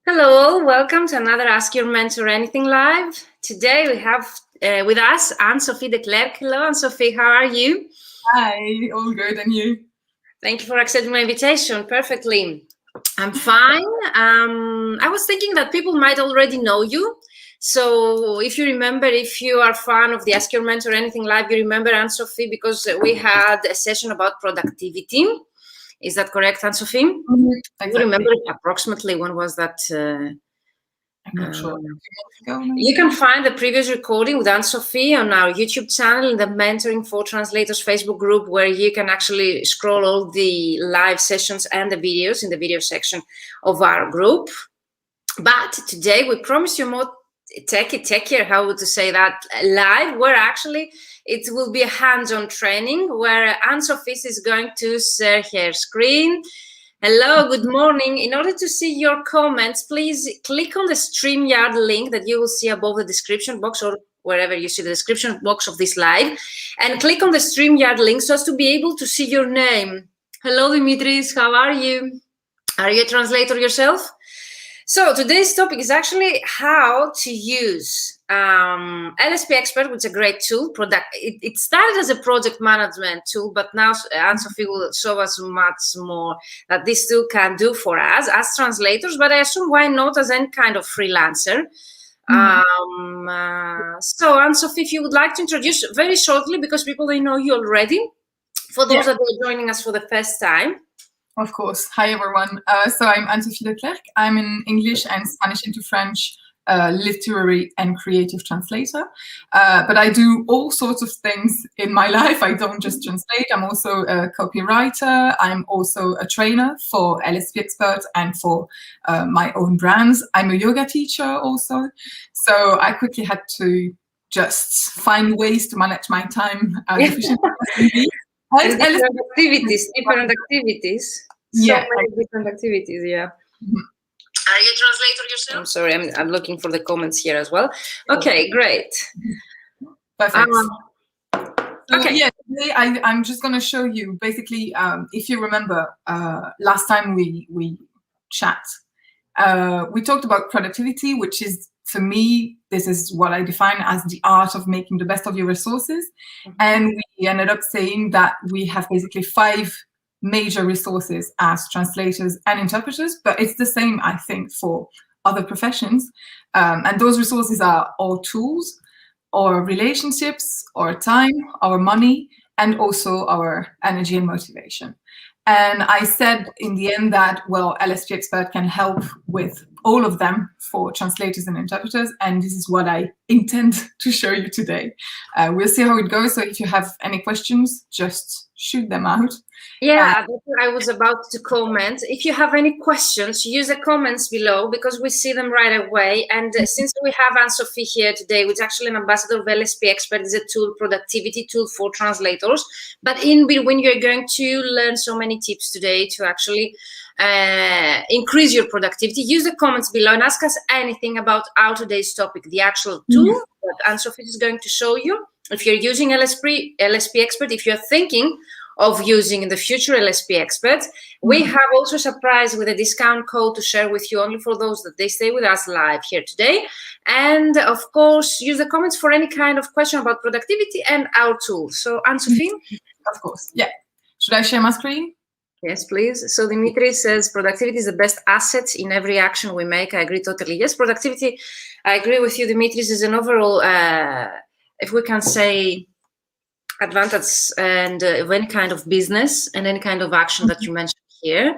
Hello, welcome to another Ask Your Mentor Anything Live. Today we have with us Anne-Sophie De Clercq. Hello, Anne-Sophie, how are you? Hi, all good, and you? Thank you for accepting my invitation perfectly. I'm fine. I was thinking that people might already know you. So if you remember, if you are a fan of the Ask Your Mentor Anything Live, you remember Anne-Sophie because we had a session about productivity. Is that correct, Anne-Sophie? Exactly. You remember approximately when was that? I'm not sure. You can find the previous recording with Anne-Sophie on our YouTube channel in the Mentoring for Translators Facebook group, where you can actually scroll all the live sessions and the videos in the video section of our group. But today we promise you more techier, how would you say that, live, where actually it will be a hands-on training where Anne-Sophie is going to share her screen. Hello, good morning. In order to see your comments, please click on the StreamYard link that you will see above the description box or wherever you see the description box of this live, and click on the StreamYard link so as to be able to see your name. Hello, Dimitris, how are you? Are you a translator yourself? So today's topic is actually how to use LSP.expert, which is a great tool. It started as a project management tool, but now Anne-Sophie will show us much more that this tool can do for us as translators, but I assume why not as any kind of freelancer. So Anne-Sophie, if you would like to introduce very shortly, because people, they know you already, for those that are joining us for the first time. Of course. Hi, everyone. So I'm Anne-Sophie De Clercq. I'm an English and Spanish into French literary and creative translator. But I do all sorts of things in my life. I don't just translate. I'm also a copywriter. I'm also a trainer for LSP.expert and for my own brands. I'm a yoga teacher also. So I quickly had to just find ways to manage my time as efficiently as can be. Different activities. So many different activities, yeah. Are you a translator yourself? I'm sorry, I'm looking for the comments here as well. Okay, great. Perfect. Okay. Yeah, today I'm just going to show you basically, if you remember, last time we chat, we talked about productivity, which is, for me, this is what I define as the art of making the best of your resources. And we ended up saying that we have basically 5 major resources as translators and interpreters, but it's the same, I think, for other professions. And those resources are our tools, our relationships, our time, our money, and also our energy and motivation. And I said in the end that, well, LSP.expert can help with all of them for translators and interpreters, and this is what I intend to show you today. We'll see how it goes, so if you have any questions, just shoot them out. Yeah, I was about to comment. If you have any questions, use the comments below because we see them right away. And since we have Anne-Sophie here today, which is actually an ambassador of LSP.expert, is a tool, productivity tool for translators. But in between, you're going to learn so many tips today to actually increase your productivity. Use the comments below and ask us anything about our today's topic, the actual tool that Anne-Sophie is going to show you. If you're using LSP.expert, if you're thinking of using in the future LSP.expert, we have also a surprise with a discount code to share with you only for those that they stay with us live here today. And of course, use the comments for any kind of question about productivity and our tools. So Anne-Sophie? Of course, yeah. Should I share my screen? Yes, please. So Dimitri says productivity is the best asset in every action we make. I agree totally. Yes, productivity, I agree with you, Dimitri, is an overall, if we can say, advantage and of any kind of business and any kind of action that you mentioned here.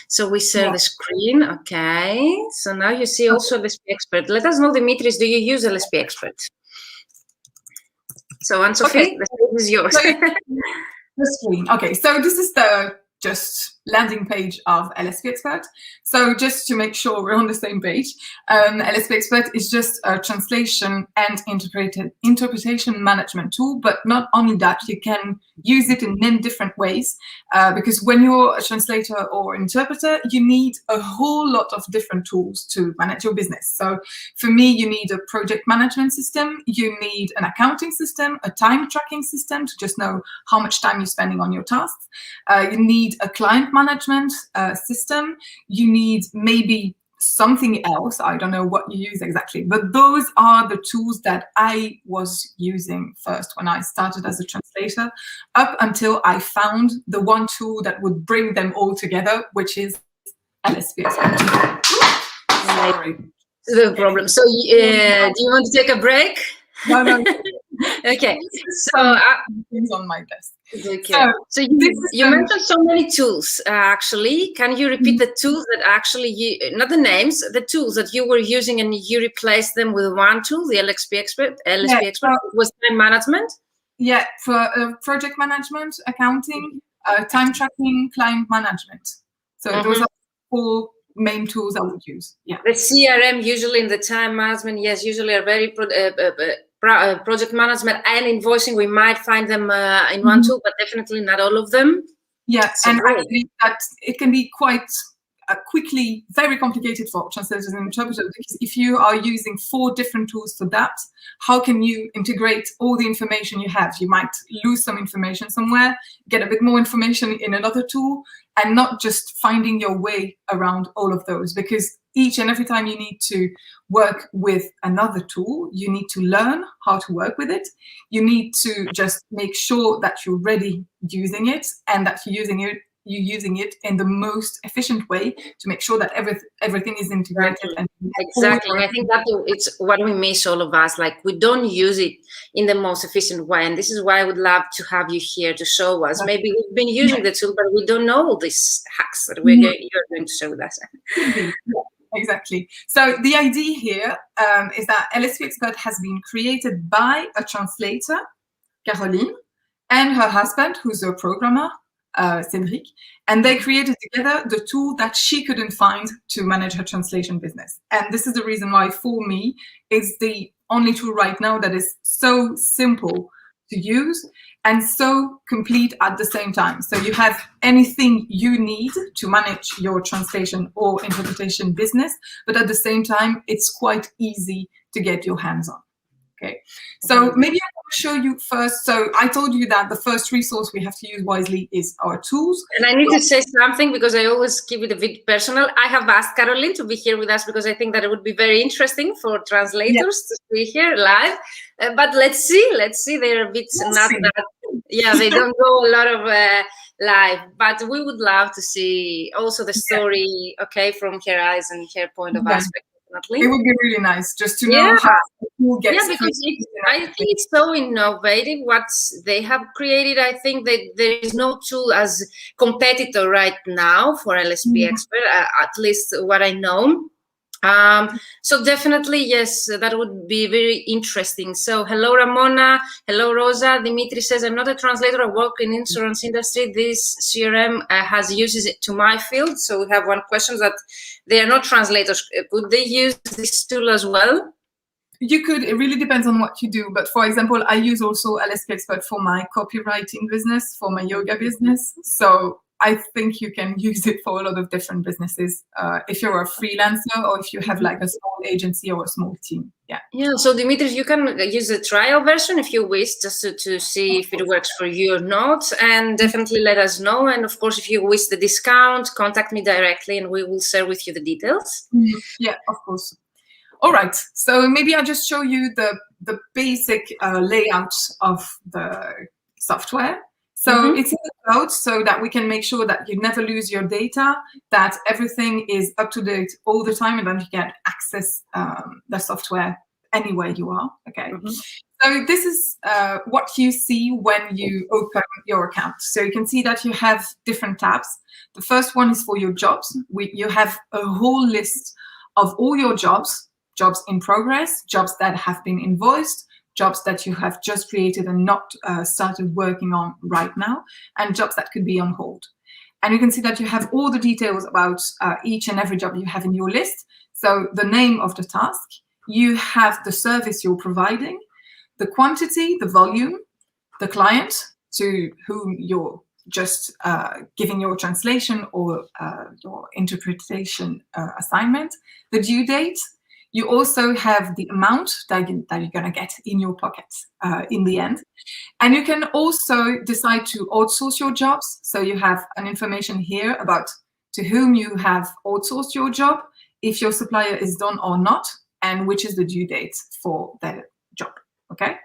So we share the screen. Okay. So now you see also LSP.expert. Let us know, Dimitris, do you use LSP.expert? So Anne-Sophie, the screen is yours. The screen. Okay. So this is the just landing page of LSP.expert. So just to make sure we're on the same page, LSP.expert is just a translation and interpretation management tool, but not only that, you can use it in many different ways, because when you're a translator or interpreter, you need a whole lot of different tools to manage your business. So for me, you need a project management system, you need an accounting system, a time tracking system to just know how much time you're spending on your tasks. You need a client management system. You need maybe something else. I don't know what you use exactly, but those are the tools that I was using first when I started as a translator, up until I found the one tool that would bring them all together, which is LSP.expert. Sorry. No problem. So, do you want to take a break? No. Okay. So, things on my desk. Okay. So you mentioned so many tools. Actually, can you repeat the tools that actually not the names, the tools that you were using, and you replaced them with one tool, the LSP.expert. LSP.expert was time management. Yeah, for project management, accounting, time tracking, client management. So those are 4 main tools I would use. Yeah. The CRM usually in the time management, yes, usually are very project management and invoicing. We might find them in one tool, but definitely not all of them. Yeah, so and actually that it can be quite quickly very complicated for translators and interpreters, because if you are using 4 different tools for that, how can you integrate all the information you have? You might lose some information somewhere, get a bit more information in another tool, and not just finding your way around all of those, because each and every time you need to work with another tool, you need to learn how to work with it. You need to just make sure that you're ready using it, and that you're using it in the most efficient way to make sure that everything is integrated. Exactly. And I think that it's what we miss, all of us. Like, we don't use it in the most efficient way. And this is why I would love to have you here to show us. Maybe we've been using the tool, but we don't know all these hacks that you're going to share with us. Exactly. So the idea here is that LSP.expert has been created by a translator, Caroline, and her husband, who's a programmer, Cédric, and they created together the tool that she couldn't find to manage her translation business. And this is the reason why, for me, it's the only tool right now that is so simple to use and so complete at the same time. So you have anything you need to manage your translation or interpretation business, but at the same time, it's quite easy to get your hands on. Okay, so maybe I want to show you first. So I told you that the first resource we have to use wisely is our tools. And I need to say something, because I always keep it a bit personal. I have asked Caroline to be here with us because I think that it would be very interesting for translators to be here live. But let's see. They're a bit not that. Yeah, they don't go a lot of live. But we would love to see also the story, okay, from her eyes and her point of aspect. It would be really nice just to know how people get. Yeah, because I think it's so innovative what they have created. I think that there is no tool as competitor right now for LSP.expert, at least what I know. So definitely, yes, that would be very interesting. So hello, Ramona. Hello, Rosa. Dimitri says, I'm not a translator. I work in insurance industry. This CRM has uses it to my field. So we have one question that they are not translators. Could they use this tool as well? You could. It really depends on what you do. But for example, I use also LSP.expert for my copywriting business, for my yoga business. So I think you can use it for a lot of different businesses if you're a freelancer or if you have like a small agency or a small team. Yeah. So Dimitris, you can use the trial version if you wish, just to see if it works for you or not, and definitely let us know. And of course, if you wish the discount, contact me directly and we will share with you the details. Yeah, of course. All right, so maybe I'll just show you the basic layout of the software. So it's in the cloud, so that we can make sure that you never lose your data, that everything is up to date all the time, and then you can access the software anywhere you are. Okay. So this is what you see when you open your account. So you can see that you have different tabs. The first one is for your jobs. You have a whole list of all your jobs in progress, jobs that have been invoiced, jobs that you have just created and not started working on right now, and jobs that could be on hold. And you can see that you have all the details about each and every job you have in your list. So the name of the task, you have the service you're providing, the quantity, the volume, the client to whom you're just giving your translation or your interpretation assignment, the due date. You also have the amount that you're going to get in your pocket in the end. And you can also decide to outsource your jobs. So you have an information here about to whom you have outsourced your job, if your supplier is done or not, and which is the due date for their job, okay?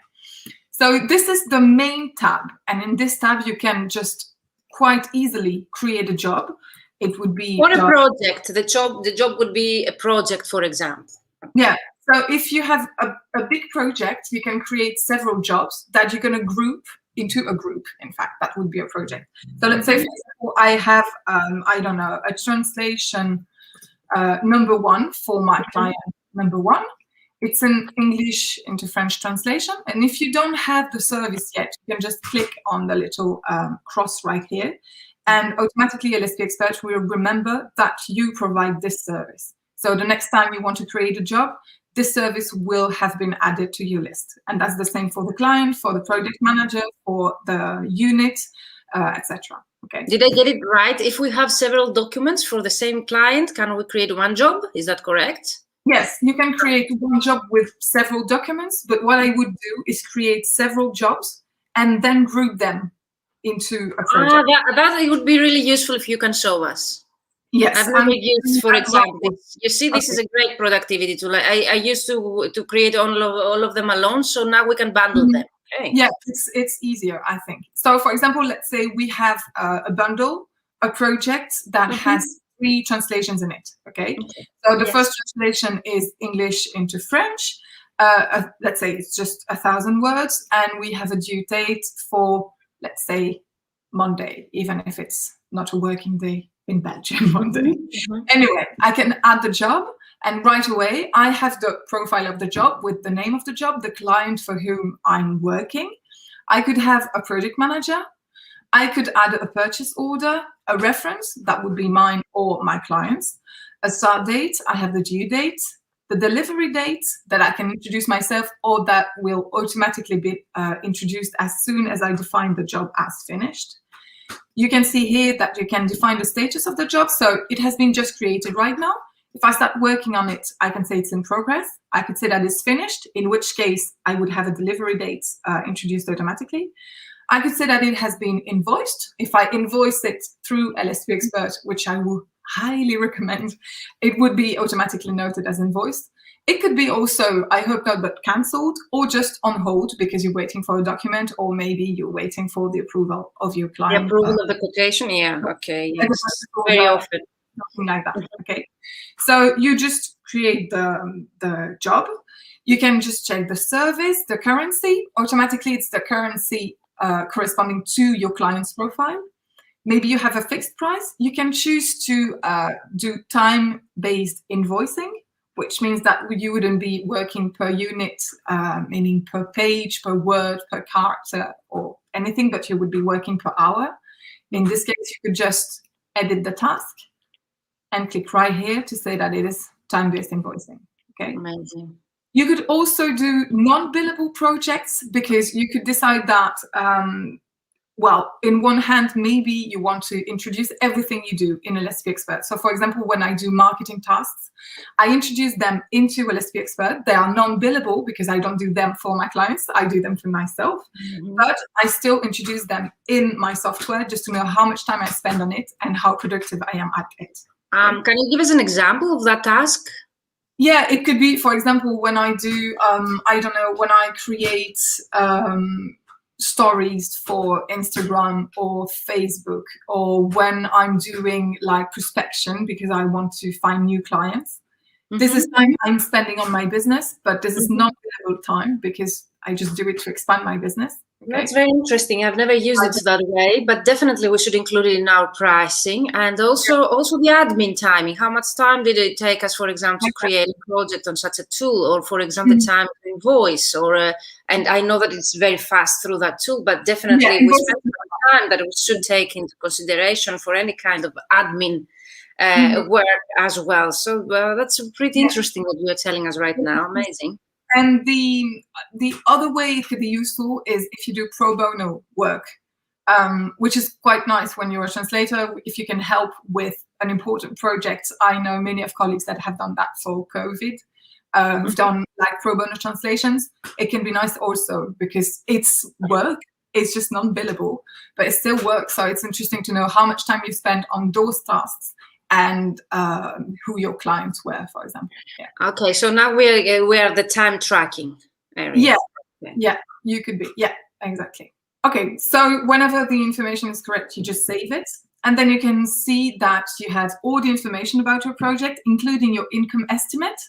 So this is the main tab, and in this tab you can just quite easily create a job. It would be for a project. The job would be a project, for example. Yeah. So if you have a big project, you can create several jobs that you're going to group into a group. In fact, that would be a project. So let's say, for example, I have I don't know, a translation number 1 for my client number 1. It's an English into French translation. And if you don't have the service yet, you can just click on the little cross right here. And automatically LSP.expert will remember that you provide this service. So the next time you want to create a job, this service will have been added to your list. And that's the same for the client, for the project manager, for the unit, etc. Okay. Did I get it right? If we have several documents for the same client, can we create one job? Is that correct? Yes, you can create one job with several documents, but what I would do is create several jobs and then group them into a project. That it would be really useful if you can show us. Yes, I've never used, for example, you see, this is a great productivity tool. I used to create all of them alone, so now we can bundle them. Okay. Yeah, it's easier, I think. So, for example, let's say we have a bundle, a project that has 3 translations in it. Okay. So the first translation is English into French. Let's say it's just 1,000 words, and we have a due date for, let's say, Monday, even if it's not a working day in Belgium Monday. Anyway, I can add the job, and right away I have the profile of the job with the name of the job, the client for whom I'm working. I could have a project manager. I could add a purchase order, a reference, that would be mine or my client's, a start date, I have the due date, the delivery date that I can introduce myself, or that will automatically be introduced as soon as I define the job as finished. You can see here that you can define the status of the job. So it has been just created right now. If I start working on it, I can say it's in progress. I could say that it's finished, in which case I would have a delivery date introduced automatically. I could say that it has been invoiced. If I invoice it through LSP.expert, which I will highly recommend, it would be automatically noted as invoiced. It could be also, I hope not, but cancelled, or just on hold because you're waiting for a document, or maybe you're waiting for the approval of your client. The approval of the quotation, yeah, okay, yes, very often. Something like that, okay. So you just create the job. You can just check the service, the currency. Automatically, it's the currency corresponding to your client's profile. Maybe you have a fixed price. You can choose to do time-based invoicing, which means that you wouldn't be working per unit, meaning per page, per word, per character, or anything, but you would be working per hour. In this case, you could just edit the task and click right here to say that it is time-based invoicing. Okay. Amazing. You could also do non-billable projects, because you could decide that, well, in one hand, maybe you want to introduce everything you do in LSP.expert. So, for example, when I do marketing tasks, I introduce them into LSP.expert. They are non-billable because I don't do them for my clients. I do them for myself. But I still introduce them in my software just to know how much time I spend on it and how productive I am at it. Can you give us an example of that task? Yeah, it could be, for example, when I do, I don't know, when I create stories for Instagram or Facebook, or when I'm doing like prospection because I want to find new clients. This is time I'm spending on my business, but this is not billable time because I just do it to expand my business. Okay. That's very interesting. I've never used it that way, but definitely we should include it in our pricing. And also the admin timing. How much time did it take us, for example, to create a project on such a tool, or, for example, the time to invoice, or and I know that it's very fast through that tool, but definitely we spend time that we should take into consideration for any kind of admin work as well. So that's pretty interesting what you are telling us right now. Amazing. And the other way it could be useful is if you do pro bono work, which is quite nice when you're a translator. If you can help with an important project, I know many of colleagues that have done that for COVID, who've done like pro bono translations. It can be nice also because it's work. It's just non-billable, but it still works. So it's interesting to know how much time you spend on those tasks and who your clients were, for example. Yeah. Okay, so now we are the time tracking area. Yeah, okay. Yeah, you could be. Yeah, exactly. Okay, so whenever the information is correct, you just save it. And then you can see that you have all the information about your project, including your income estimate,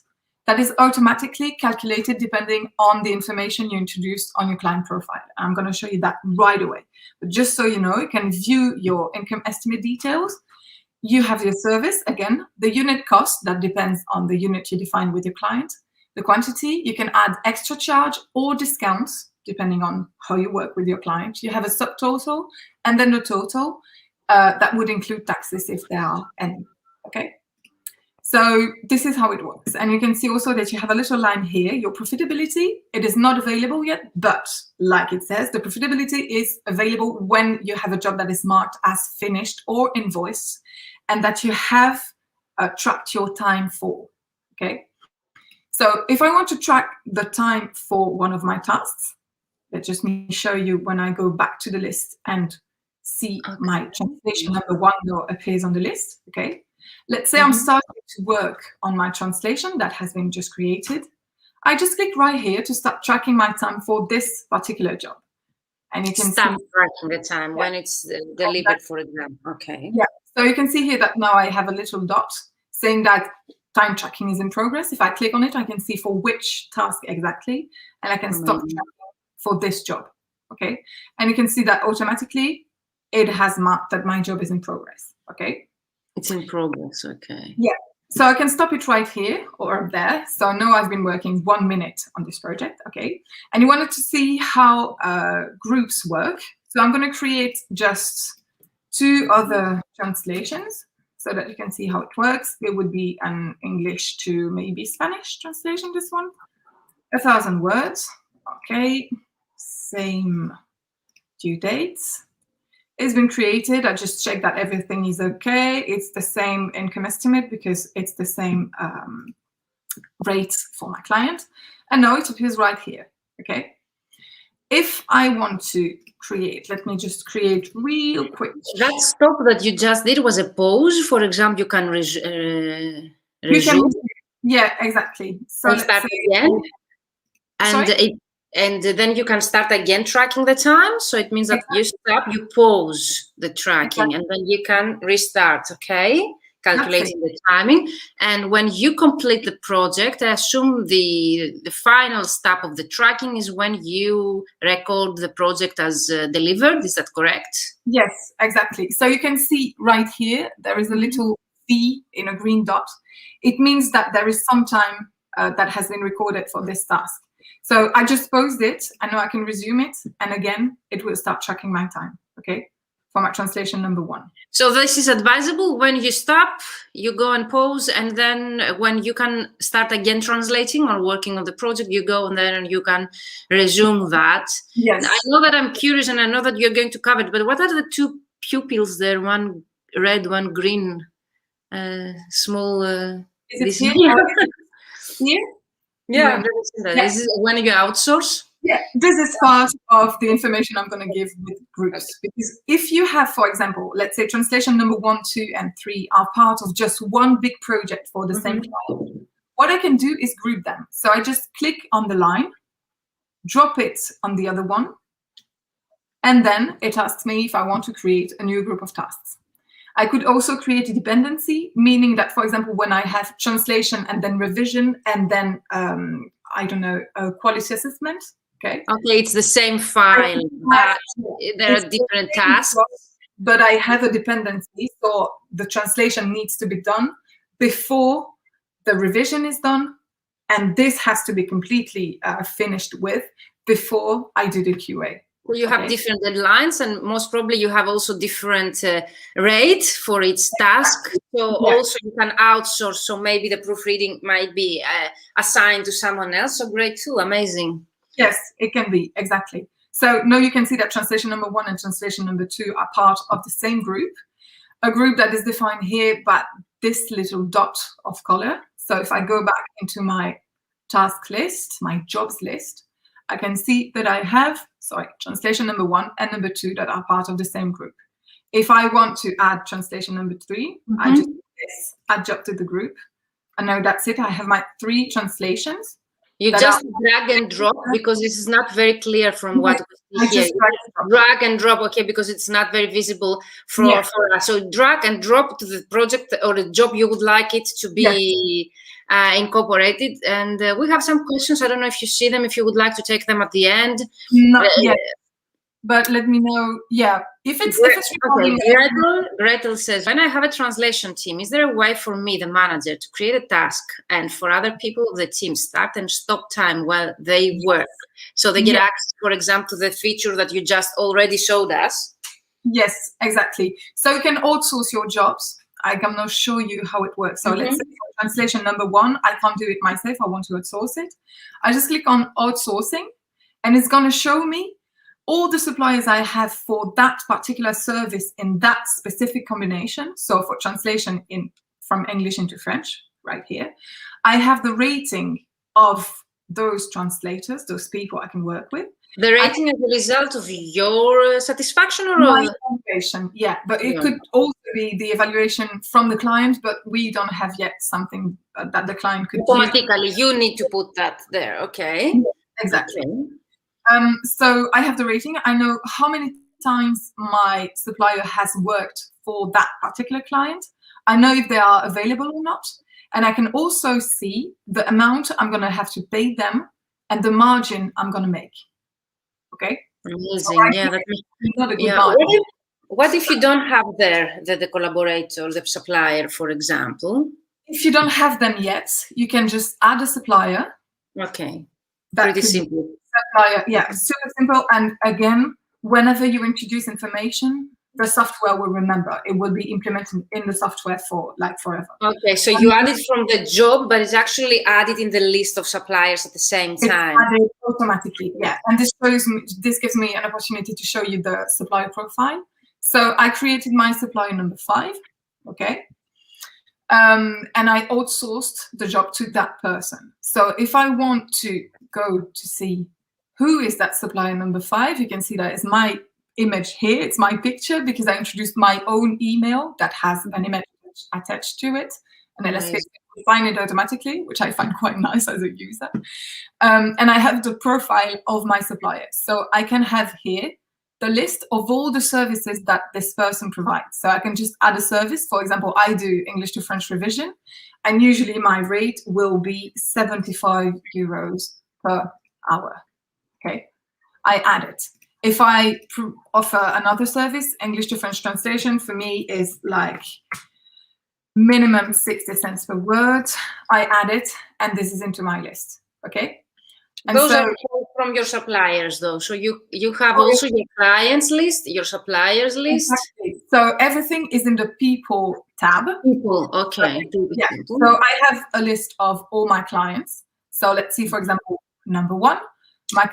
that is automatically calculated depending on the information you introduced on your client profile. I'm going to show you that right away. But just so you know, you can view your income estimate details. You have your service, again, the unit cost, that depends on the unit you define with your client, the quantity. You can add extra charge or discounts, depending on how you work with your client. You have a subtotal, and then the total. That would include taxes if there are any, okay? So this is how it works. And you can see also that you have a little line here, your profitability. It is not available yet, but like it says, the profitability is available when you have a job that is marked as finished or invoiced, and that you have tracked your time for, okay? So if I want to track the time for one of my tasks, let just me show you when I go back to the list and see my translation number 1 that appears on the list, okay? Let's say I'm starting to work on my translation that has been just created. I just click right here to start tracking my time for this particular job. And you can start tracking the time when it's delivered, for example. Okay. Yeah. So you can see here that now I have a little dot saying that time tracking is in progress. If I click on it, I can see for which task exactly, and I can stop tracking for this job, okay? And you can see that automatically it has marked that my job is in progress, okay? It's in progress, okay. Yeah, so I can stop it right here or there. So now I've been working 1 minute on this project, okay? And you wanted to see how groups work. So I'm gonna create just 2 other translations so that you can see how it works. It would be an English to maybe Spanish translation, this one. 1,000 words, okay. Same due dates. It's been created. I just checked that everything is okay. It's the same income estimate because it's the same rate for my client. And now it appears right here, okay? If I want to create, let me just create real quick. That stop that you just did was a pause. For example, you can resume. Yeah, exactly. So start again. And then you can start again tracking the time. So it means that you stop, you pause the tracking, and then you can restart, okay? Calculating the timing. And when you complete the project, I assume the final step of the tracking is when you record the project as delivered. Is that correct? Yes, exactly. So you can see right here, there is a little V in a green dot. It means that there is some time that has been recorded for this task. So I just paused it. I know I can resume it. And again, it will start tracking my time, okay, for my translation number 1. So this is advisable. When you stop, you go and pause. And then when you can start again translating or working on the project, you go and then you can resume that. Yes. I know that I'm curious and I know that you're going to cover it, but what are the 2 pupils there? One red, one green, small... Is it here? Here? Yeah, I've never seen that. This is when you outsource? Yeah, this is part of the information I'm going to give with groups. Because if you have, for example, let's say translation number 1, 2, and 3 are part of just one big project for the same client, what I can do is group them. So I just click on the line, drop it on the other one, and then it asks me if I want to create a new group of tasks. I could also create a dependency, meaning that, for example, when I have translation and then revision and then, I don't know, a quality assessment, okay? Okay, it's the same file, but there are different tasks. But I have a dependency, so the translation needs to be done before the revision is done, and this has to be completely finished with before I do the QA. Well, you have different deadlines, and most probably you have also different rate for each task. So also you can outsource. So maybe the proofreading might be assigned to someone else. So great too, amazing. Yes, it can be, exactly. So now you can see that translation number 1 and translation number 2 are part of the same group, a group that is defined here by this little dot of color. So if I go back into my task list, my jobs list, I can see that I have, translation number 1 and number 2 that are part of the same group. If I want to add translation number 3, I just Yes, add job to the group. And now that's it. I have my 3 translations. You just drag and drop, because this is not very clear from what we see here. Drag and drop, okay, because it's not very visible for us. So drag and drop to the project or the job you would like it to be incorporated. And we have some questions. I don't know if you see them, if you would like to take them at the end. Not yet. But let me know, if it's Gretel says, when I have a translation team, is there a way for me, the manager, to create a task and for other people of the team start and stop time while they work, so they get access, for example, to the feature that you just already showed us? Yes, exactly. So you can outsource your jobs. I can now show you how it works. So let's say for translation number 1, I can't do it myself, I want to outsource it. I just click on outsourcing, and it's going to show me all the suppliers I have for that particular service in that specific combination. So for translation from English into French, right here, I have the rating of those translators, those people I can work with. The rating as a result of your satisfaction, or my evaluation? Yeah, but it could also be the evaluation from the client, but we don't have yet something that the client could automatically use. You need to put that there, okay? Yeah, exactly. Okay. So I have the rating. I know how many times my supplier has worked for that particular client. I know if they are available or not. And I can also see the amount I'm going to have to pay them and the margin I'm going to make. Okay? Amazing. So what if you don't have the collaborator, the supplier, for example? If you don't have them yet, you can just add a supplier. Okay. Pretty simple. Supplier, yeah, super simple. And again, whenever you introduce information, the software will remember. It will be implemented in the software for forever. Okay, so you add it from the job, but it's actually added in the list of suppliers at the same time. It's added automatically, yeah. And this gives me an opportunity to show you the supplier profile. So I created my supplier number 5, okay? And I outsourced the job to that person. So if I want to go to see who is that supplier number 5, you can see that it's my image here. It's my picture because I introduced my own email that has an image attached to it. And LSP will find it automatically, which I find quite nice as a user. And I have the profile of my supplier. So I can have here the list of all the services that this person provides. So I can just add a service. For example, I do English to French revision, and usually my rate will be 75 euros per hour. Okay, I add it. If I offer another service, English to French translation, for me is like minimum 60 cents per word. I add it, and this is into my list. Okay. And those are from your suppliers, though. So you have also your clients list, your suppliers list. Exactly. So everything is in the people tab. People, okay. Yeah. So I have a list of all my clients. So let's see, for example, number 1.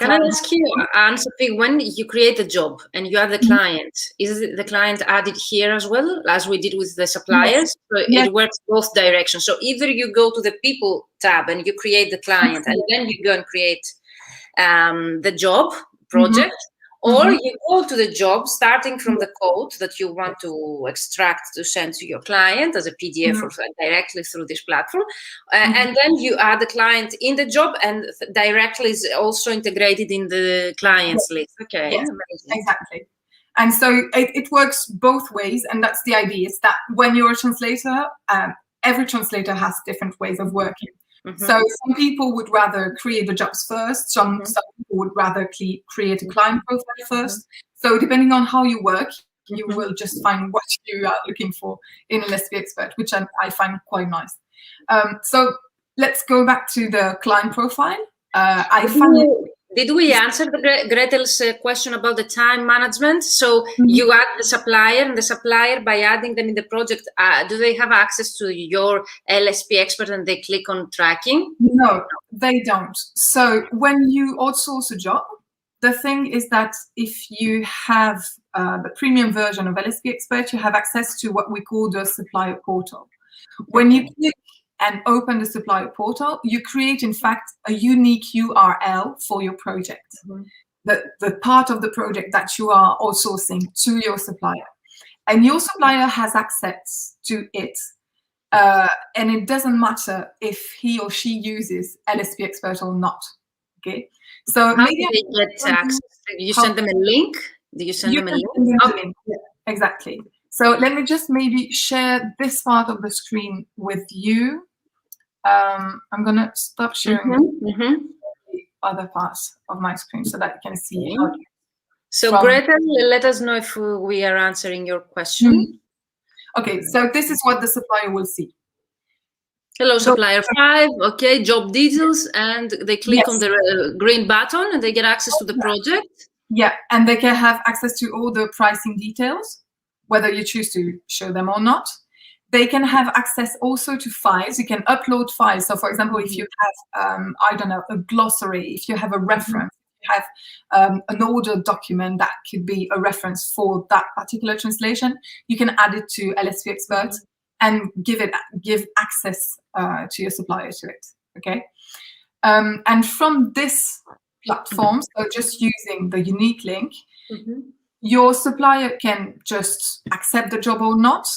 Can I ask you, Anne-Sophie, when you create a job and you have the client, is the client added here as well, as we did with the suppliers? So it works both directions. So either you go to the people tab and you create the client, and then you go and create the job project, or you go to the job starting from the code that you want to extract to send to your client as a PDF or directly through this platform. And then you add the client in the job, and directly is also integrated in the client's list. Okay, amazing. Exactly. And so it works both ways. And that's the idea, is that when you're a translator, every translator has different ways of working. So some people would rather create the jobs first. Some people would rather create a client profile first. So depending on how you work, you will just find what you are looking for in LSP.expert, which I find quite nice. So let's go back to the client profile. Did we answer Gretel's question about the time management? So you add the supplier, and the supplier, by adding them in the project, do they have access to your LSP.expert and they click on tracking? No, they don't. So when you outsource a job, the thing is that if you have the premium version of LSP.expert, you have access to what we call the supplier portal. When you click and open the supplier portal, you create, in fact, a unique URL for your project, the part of the project that you are outsourcing to your supplier. And your supplier has access to it and it doesn't matter if he or she uses LSP.expert or not. Okay, so how maybe do they get access? You send them a link? Do you send them a link? Okay. Yeah, exactly. So let me just maybe share this part of the screen with you. I'm gonna stop sharing the other parts of my screen so that you can see. So Gretel, let us know if we are answering your question. Okay, so this is what the supplier will see. Hello, supplier 5. Okay, job details, and they click on the green button and they get access to the project. Yeah, and they can have access to all the pricing details, whether you choose to show them or not. They can have access also to files. You can upload files. So, for example, if you have, I don't know, a glossary, if you have a reference, you have an order document that could be a reference for that particular translation, you can add it to LSP.expert and give access to your supplier to it. Okay, and from this platform, so just using the unique link, your supplier can just accept the job or not,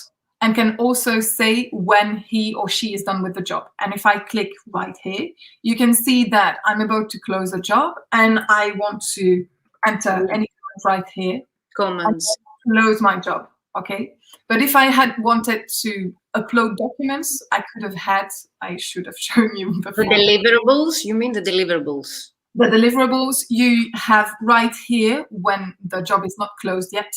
and can also say when he or she is done with the job. And if I click right here, you can see that I'm about to close a job and I want to enter any comment right here. Comments. Close my job, okay? But if I had wanted to upload documents, I should have shown you before. The deliverables? You mean the deliverables? The deliverables you have right here when the job is not closed yet.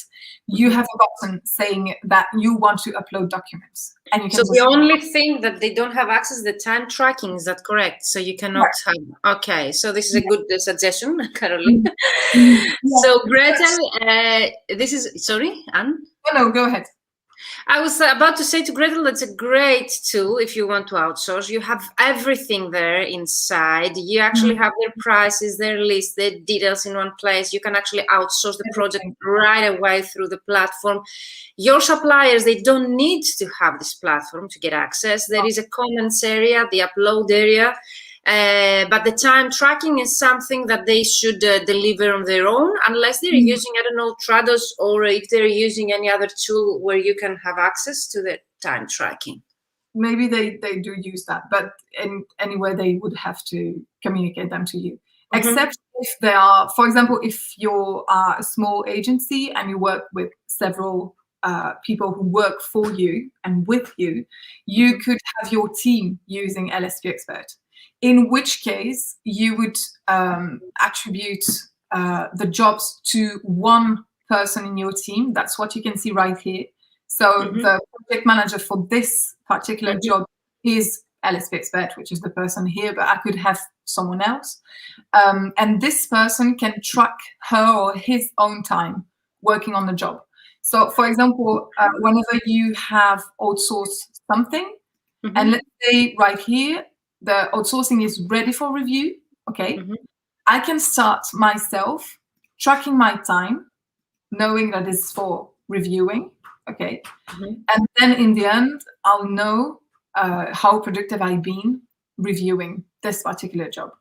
You have a button saying that you want to upload documents. And you can so the only thing that they don't have access is the time tracking, is that correct? So you cannot have, okay, so this is a good suggestion, Caroline. So Gretel, this is, sorry, Anne? No, go ahead. I was about to say to Gretel, that's a great tool if you want to outsource. You have everything there inside. You actually have their prices, their list, their details in one place. You can actually outsource the project right away through the platform. Your suppliers, they don't need to have this platform to get access. There is a comments area, the upload area. But the time tracking is something that they should deliver on their own, unless they're using, I don't know, Trados, or if they're using any other tool where you can have access to the time tracking. Maybe they do use that, but anyway, they would have to communicate them to you. Except if they are, for example, if you're a small agency and you work with several people who work for you and with you, you could have your team using LSP.expert. In which case, you would attribute the jobs to one person in your team. That's what you can see right here. So the project manager for this particular job is LSP.expert, which is the person here, but I could have someone else. And this person can track her or his own time working on the job. So, for example, whenever you have outsourced something, and let's say right here, the outsourcing is ready for review, okay? I can start myself tracking my time, knowing that it's for reviewing, okay? And then in the end, I'll know how productive I've been reviewing this particular job.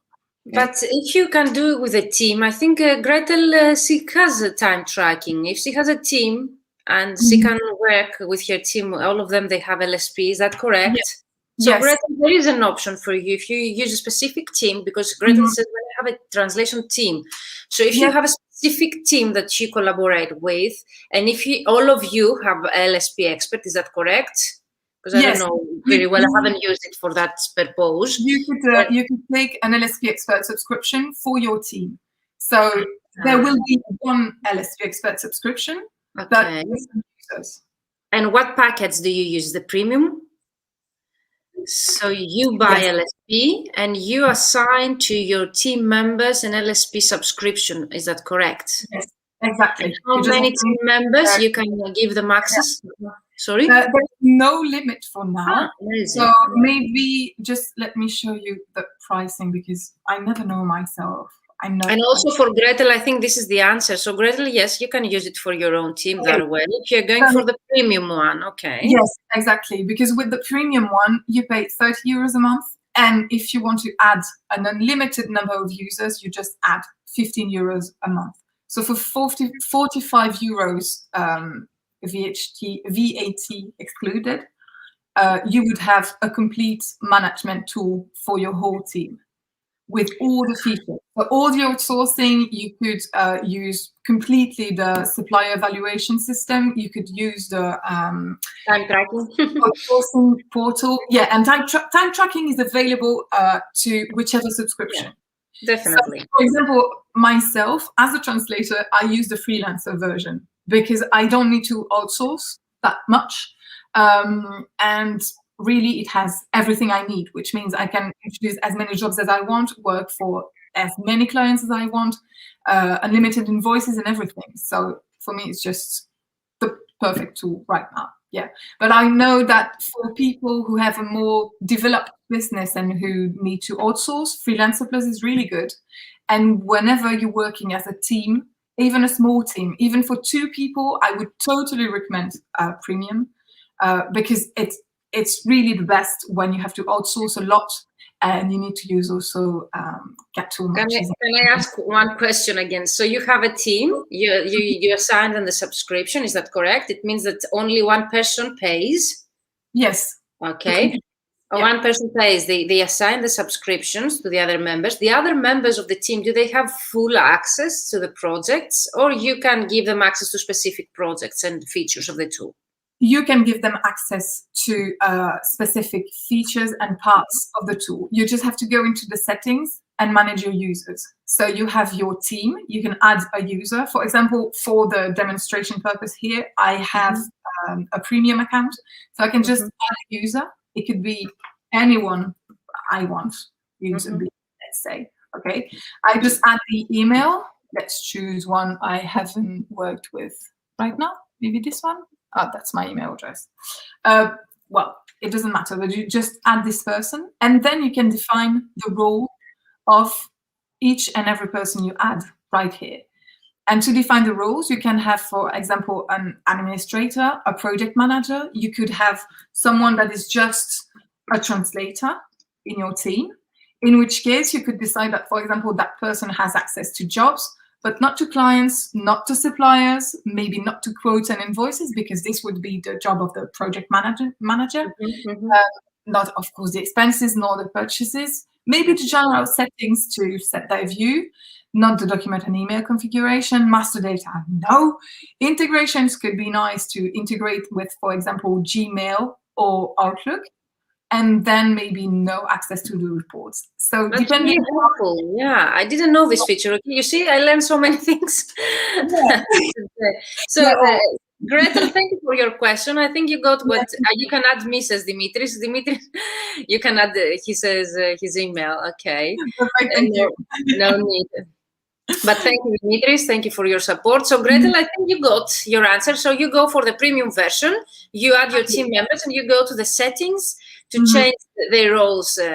Okay? But if you can do it with a team, I think Gretel, she has a time tracking. If she has a team and she can work with her team, all of them, they have LSP, is that correct? Yes. So Gretel, there is an option for you if you use a specific team, because Gretel says I have a translation team. So if you have a specific team that you collaborate with, and if all of you have LSP.expert, is that correct? Because I don't know very well, I haven't used it for that purpose. You could take an LSP.expert subscription for your team. So there will be one LSP.expert subscription. Okay. And what packets do you use? The premium? So you buy LSP and you assign to your team members an LSP subscription. Is that correct? Yes, exactly. And how many team members you can give them access? Sorry? There's no limit for now. Amazing. So maybe just let me show you the pricing, because I never know myself. And also for Gretel, I think this is the answer. So Gretel, yes, you can use it for your own team that way. If you're going for the premium one, okay. Yes, exactly. Because with the premium one, you pay 30 euros a month. And if you want to add an unlimited number of users, you just add 15 euros a month. So for 45 euros, VAT excluded, you would have a complete management tool for your whole team with all the features. For all the outsourcing, you could use completely the supplier evaluation system. You could use the time tracking outsourcing portal. Yeah, and time tracking is available to whichever subscription. Yeah, definitely. So, for example, myself, as a translator, I use the freelancer version because I don't need to outsource that much. And really, it has everything I need, which means I can introduce as many jobs as I want, work for as many clients as I want, unlimited invoices and everything. So for me, it's just the perfect tool right now. Yeah, but I know that for people who have a more developed business and who need to outsource, Freelancer Plus is really good. And whenever you're working as a team, even a small team, even for 2 people, I would totally recommend Premium because it's really the best when you have to outsource a lot and you need to use also get too much. Can I ask one question again? So you have a team, you assigned on the subscription, is that correct? It means that only one person pays? Yes. Okay. One person pays, they assign the subscriptions to the other members. The other members of the team, do they have full access to the projects, or you can give them access to specific projects and features of the tool? You can give them access to specific features and parts of the tool. You just have to go into the settings and manage your users. So you have your team, you can add a user. For example, for the demonstration purpose here, I have a premium account. So I can just add a user. It could be anyone I want you to be, let's say, okay? I just add the email. Let's choose one I haven't worked with right now. Maybe this one. Oh, that's my email address. Well, it doesn't matter, but you just add this person, and then you can define the role of each and every person you add right here. And to define the roles, you can have, for example, an administrator, a project manager. You could have someone that is just a translator in your team, in which case you could decide that, for example, that person has access to jobs, but not to clients, not to suppliers, maybe not to quotes and invoices, because this would be the job of the project manager. Not, of course, the expenses, nor the purchases. Maybe the general settings to set their view, not the document and email configuration. Master data, no. Integrations could be nice to integrate with, for example, Gmail or Outlook. And then maybe no access to the reports. So that's depending really helpful. Yeah, I didn't know this feature. You see, I learned so many things. Yeah. So, Gretel, thank you for your question. I think you got what you can add me, says Dimitris. Dimitris, you can add, he says, his email. Okay. Thank you. No need. But thank you, Dimitris. Thank you for your support. So, Gretel, I think you got your answer. So you go for the premium version, you add your team members, and you go to the settings to change their roles in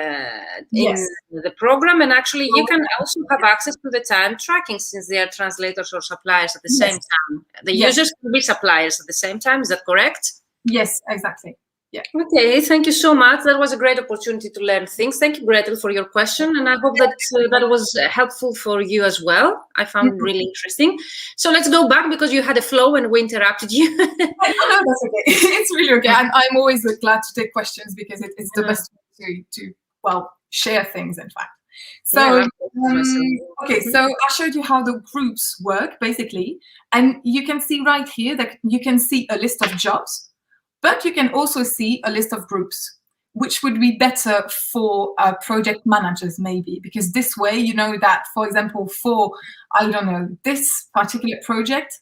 the program. And actually, you can also have access to the time tracking, since they are translators or suppliers at the same time. The users can be suppliers at the same time. Is that correct? Yes, exactly. Yeah. Okay, thank you so much. That was a great opportunity to learn things. Thank you, Gretel, for your question. And I hope that that was helpful for you as well. I found it really interesting. So let's go back, because you had a flow and we interrupted you. No, that's okay. It's really okay. I'm always glad to take questions, because it's the best way to share things, in fact. So, okay, so I showed you how the groups work, basically. And you can see right here that you can see a list of jobs. But you can also see a list of groups, which would be better for project managers, maybe, because this way you know that, for example, for, I don't know, this particular project,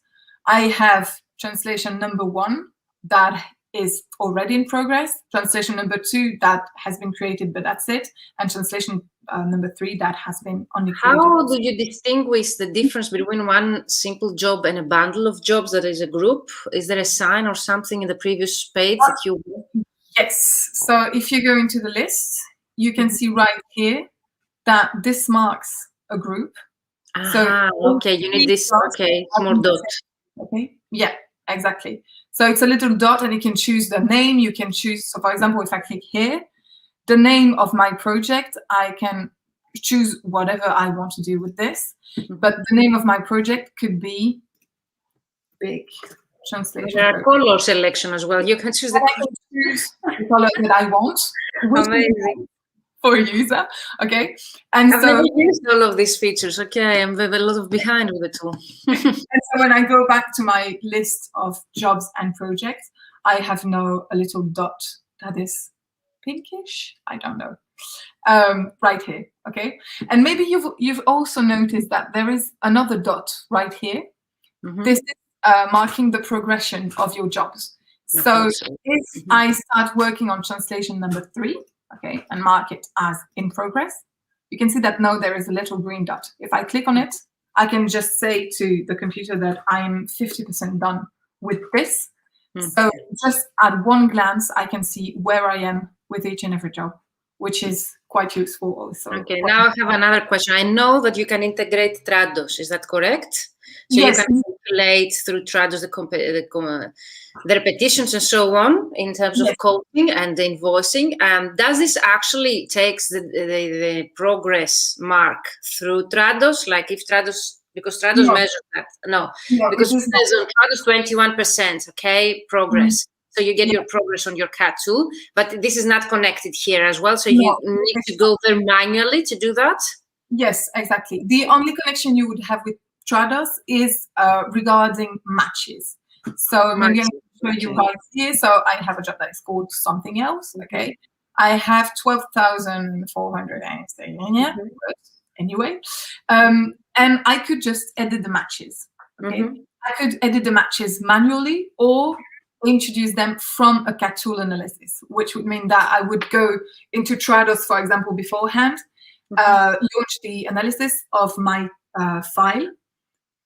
I have translation number 1 that is already in progress, translation number 2 that has been created, but that's it, and translation number 3 that has been only created. How do you distinguish the difference between one simple job and a bundle of jobs that is a group? Is there a sign or something in the previous page that you... Yes. So if you go into the list, you can see right here that this marks a group. So okay, you need this. Okay, more dot. Okay. Yeah, exactly. So it's a little dot, and you can choose the name. You can choose. So for example, if I click here, the name of my project, I can choose whatever I want to do with this. But the name of my project could be Big translation. There are color selection as well. You can choose the color that I want. Amazing. For a user, okay? And I've never used all of these features. Okay, I'm a lot behind with the tool. And so when I go back to my list of jobs and projects, I have now a little dot that is pinkish. I don't know. Right here, okay? And maybe you've also noticed that there is another dot right here. Mm-hmm. This is marking the progression of your jobs. So if I start working on translation number 3, okay, and mark it as in progress, you can see that now there is a little green dot. If I click on it, I can just say to the computer that I'm 50% done with this. So just at one glance, I can see where I am with each and every job, which is quite useful also. Okay, now I have another question. I know that you can integrate Trados, is that correct? So yes. You can calculate through Trados the repetitions and so on in terms of coding and the invoicing. Does this actually takes the progress mark through Trados? Like if Trados, because Trados measures that. No, because it says on Trados 21%, okay, progress. Mm-hmm. So you get your progress on your CAT tool, but this is not connected here as well. So you need to go there manually to do that? Yes, exactly. The only connection you would have with Trados is regarding matches. So maybe I'm going to show you right here. So I have a job that is called something else, okay? I have 12,400 but anyway. And I could just edit the matches, okay? I could edit the matches manually or introduce them from a CAT tool analysis, which would mean that I would go into Trados, for example, beforehand, launch the analysis of my file,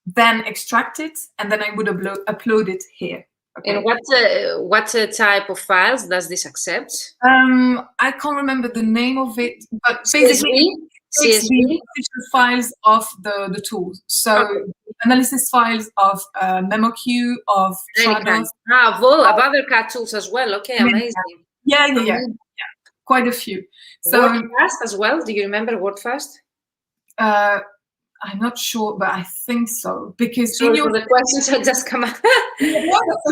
then extract it, and then I would upload it here. Okay. And what type of files does this accept? I can't remember the name of it, but basically it's the files of the tools. So analysis files of MemoQ, of Trados. Of other CAT tools as well. Okay, amazing. Yeah. Quite a few. So WordFast as well. Do you remember WordFast? I'm not sure, but I think so. Because the questions have just come out.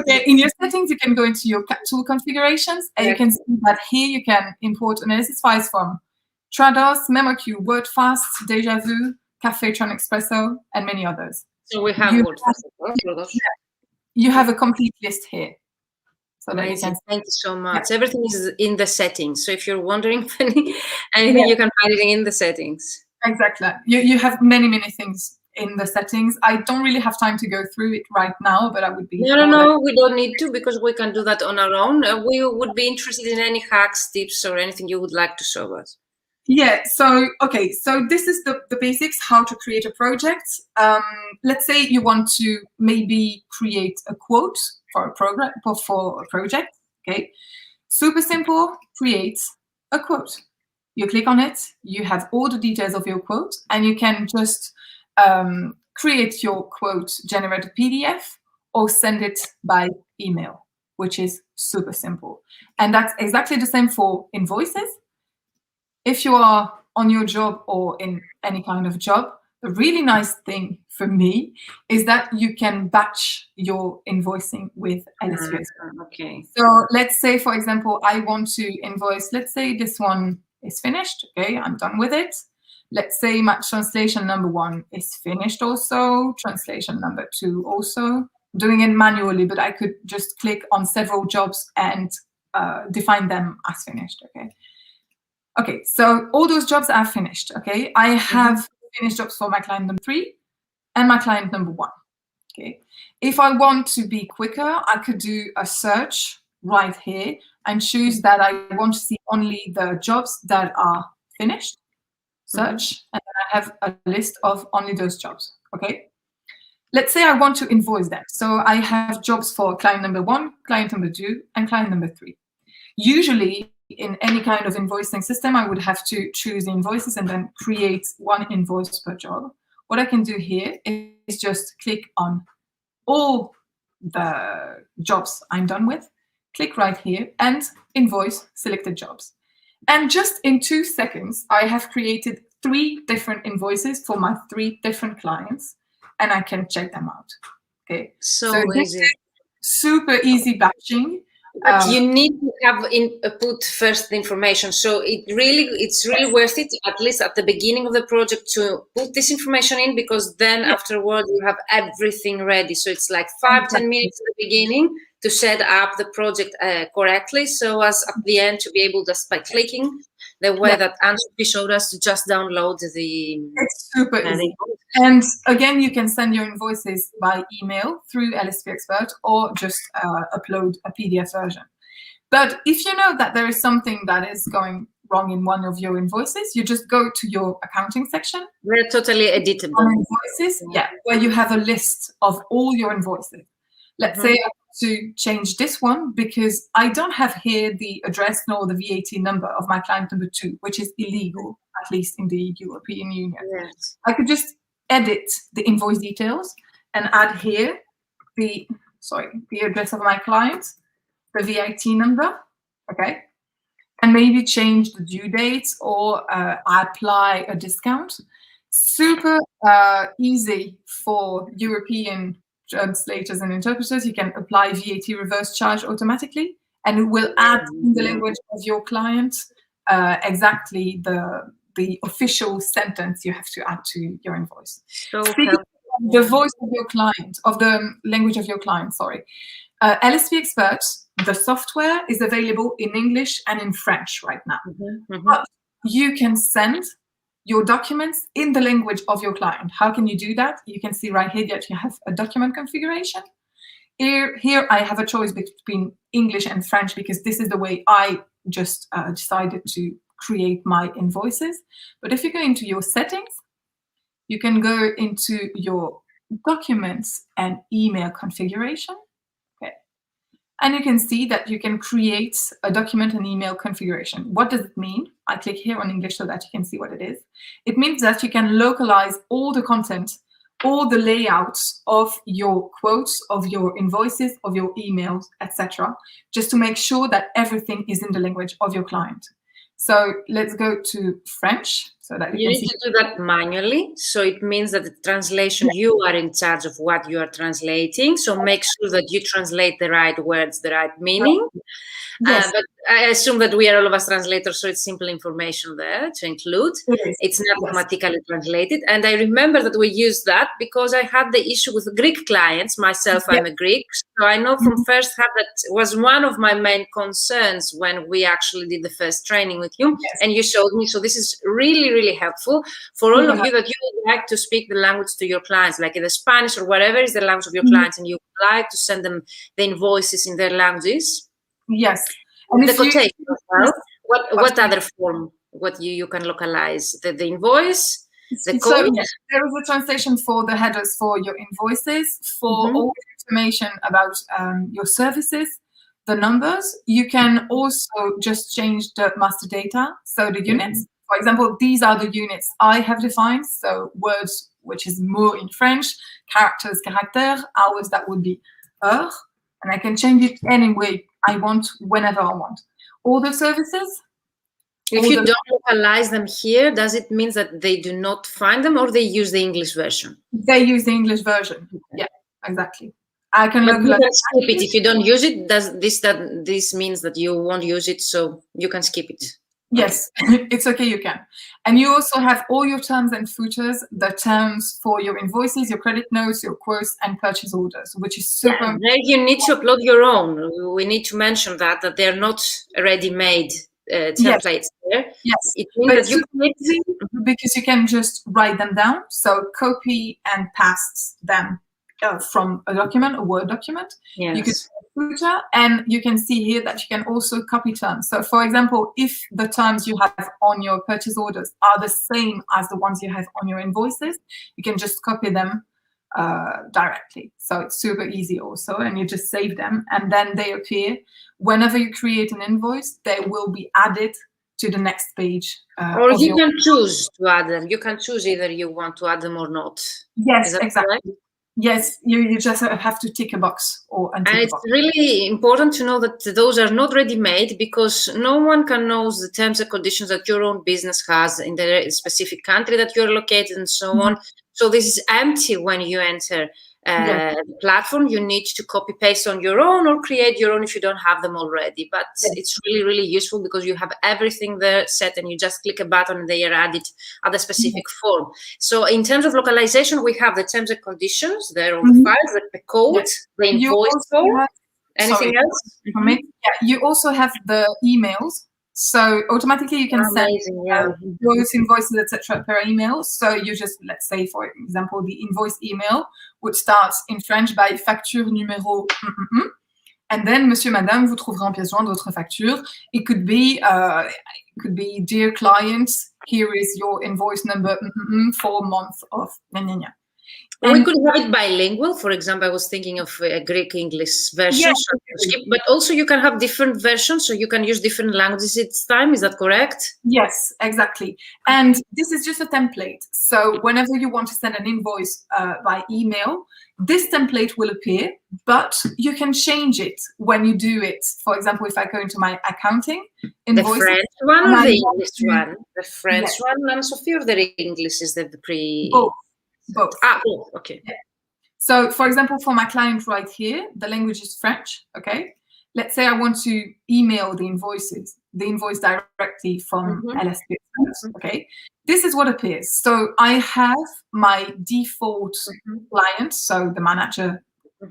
Okay. In your settings, you can go into your CAT tool configurations, and you can see that here you can import analysis files from Trados, MemoQ, WordFast, Deja Vu, Cafe Espresso, and many others. So we have WordFast. You have a complete list here. So thank you so much. Everything is in the settings. So if you're wondering anything, you can find it in the settings. Exactly. You have many things in the settings. I don't really have time to go through it right now, but I would be... No, we don't need to, because we can do that on our own. We would be interested in any hacks, tips, or anything you would like to show us. Yeah, so this is the basics, how to create a project. Let's say you want to maybe create a quote for a project, okay? Super simple, create a quote. You click on it, you have all the details of your quote, and you can just create your quote, generate a PDF, or send it by email, which is super simple. And that's exactly the same for invoices. If you are on your job or in any kind of job, the really nice thing for me is that you can batch your invoicing with LSP. Okay. So let's say, for example, I want to invoice, let's say this one is finished. Okay, I'm done with it. Let's say my translation number 1 is finished also, translation number 2 also. Doing it manually, but I could just click on several jobs and define them as finished, okay? Okay, so all those jobs are finished, okay? I have finished jobs for my client number 3 and my client number 1, okay? If I want to be quicker, I could do a search right here and choose that I want to see only the jobs that are finished, search, and then I have a list of only those jobs, okay? Let's say I want to invoice them. So I have jobs for client number 1, client number 2, and client number 3. Usually, in any kind of invoicing system, I would have to choose invoices and then create one invoice per job. What I can do here is just click on all the jobs I'm done with, click right here, and invoice selected jobs. And just in 2 seconds, I have created 3 different invoices for my 3 different clients, and I can check them out. Okay, so easy. super easy batching. But you need to have put first the information, so it's really worth it, at least at the beginning of the project, to put this information in, because then afterward you have everything ready. So it's like 5-10 minutes at the beginning to set up the project correctly, so as at the end to be able, just by clicking the way that Anne-Sophie showed us, to just download the. It's super easy. And again, you can send your invoices by email through LSP.expert, or just upload a PDF version. But if you know that there is something that is going wrong in one of your invoices, you just go to your accounting section. They're totally editable. Invoices, where you have a list of all your invoices. Let's say I want to change this one because I don't have here the address nor the VAT number of my client number 2, which is illegal, at least in the European Union. Yes. I could just edit the invoice details and add here the address of my client, the VAT number, okay? And maybe change the due dates or apply a discount. Super easy for European translators and interpreters. You can apply VAT reverse charge automatically, and it will add in the language of your client exactly the official sentence you have to add to your invoice. So the voice of your client, of the language of your client, sorry. LSP.expert, the software, is available in English and in French right now. But you can send your documents in the language of your client. How can you do that? You can see right here that you have a document configuration. Here I have a choice between English and French, because this is the way I just decided to create my invoices. But if you go into your settings, you can go into your documents and email configuration. And you can see that you can create a document and email configuration. What does it mean? I click here on English so that you can see what it is. It means that you can localize all the content, all the layouts of your quotes, of your invoices, of your emails, etc., just to make sure that everything is in the language of your client. So let's go to French so that you need to do that manually. So it means that the translation, you are in charge of what you are translating. So make sure that you translate the right words, the right meaning. But I assume that we are all of us translators, so it's simple information there to include. It's not automatically translated. And I remember that we used that because I had the issue with Greek clients. Myself, I'm a Greek. So I know from first hand that was one of my main concerns when we actually did the first training with you. And you showed me. So this is really, really helpful for all of you that you would like to speak the language to your clients, like either Spanish or whatever is the language of your clients, and you would like to send them the invoices in their languages. Yes. And the quotation as well. What other form? What you can localize? The invoice, the code? So, there is a translation for the headers for your invoices, for all the information about your services, the numbers. You can also just change the master data, so the units. For example, these are the units I have defined. So words, which is mot in French, characters, caractère, hours, that would be heure. And I can change it any way I want, whenever I want. All the services. If you don't localize them here, does it mean that they do not find them, or they use the English version? They use the English version. Yeah, exactly. I can localize. You can skip it if you don't use it. Does this means that you won't use it, so you can skip it? Yes, it's okay, you can. And you also have all your terms and footers, the terms for your invoices, your credit notes, your quotes, and purchase orders, which is super important. There you need to upload your own. We need to mention that they're not ready-made templates there. Yes, it means that you because you can just write them down. So copy and paste them from a document, a Word document. Yes. You can footer, and you can see here that you can also copy terms. So for example, if the terms you have on your purchase orders are the same as the ones you have on your invoices, you can just copy them directly. So it's super easy also, and you just save them, and then they appear whenever you create an invoice. They will be added to the next page. Or you can choose to add them. You can choose either you want to add them or not. Yes, exactly. Right? Yes, you just have to tick a box or untick a box. And it's really important to know that those are not ready-made, because no one can know the terms and conditions that your own business has in the specific country that you're located and so on. So this is empty when you enter platform, you need to copy paste on your own or create your own if you don't have them already. But it's really, really useful because you have everything there set and you just click a button and they are added at a specific form. So in terms of localization, we have the terms and conditions there on the files, the code, the invoice form. Anything else? You also have the emails. So automatically you can send those invoices, etc. per email. So you just, let's say, for example, the invoice email, which starts in French by facture numéro and then Monsieur, Madame, vous trouverez en pièce jointe votre facture. It could be dear client, here is your invoice number for month of we could have it bilingual. For example, I was thinking of a Greek-English version, but also you can have different versions, so you can use different languages each time. Is that correct? Yes, exactly. And this is just a template. So whenever you want to send an invoice by email, this template will appear, but you can change it when you do it. For example, if I go into my accounting invoice, the French one or the English one? The French one, Anne-Sophie, or the English is the pre? Both. Both. Okay. Yeah. So, for example, for my client right here, the language is French. Okay. Let's say I want to email the invoice directly from LSP.expert. Okay. This is what appears. So I have my default client, so the manager,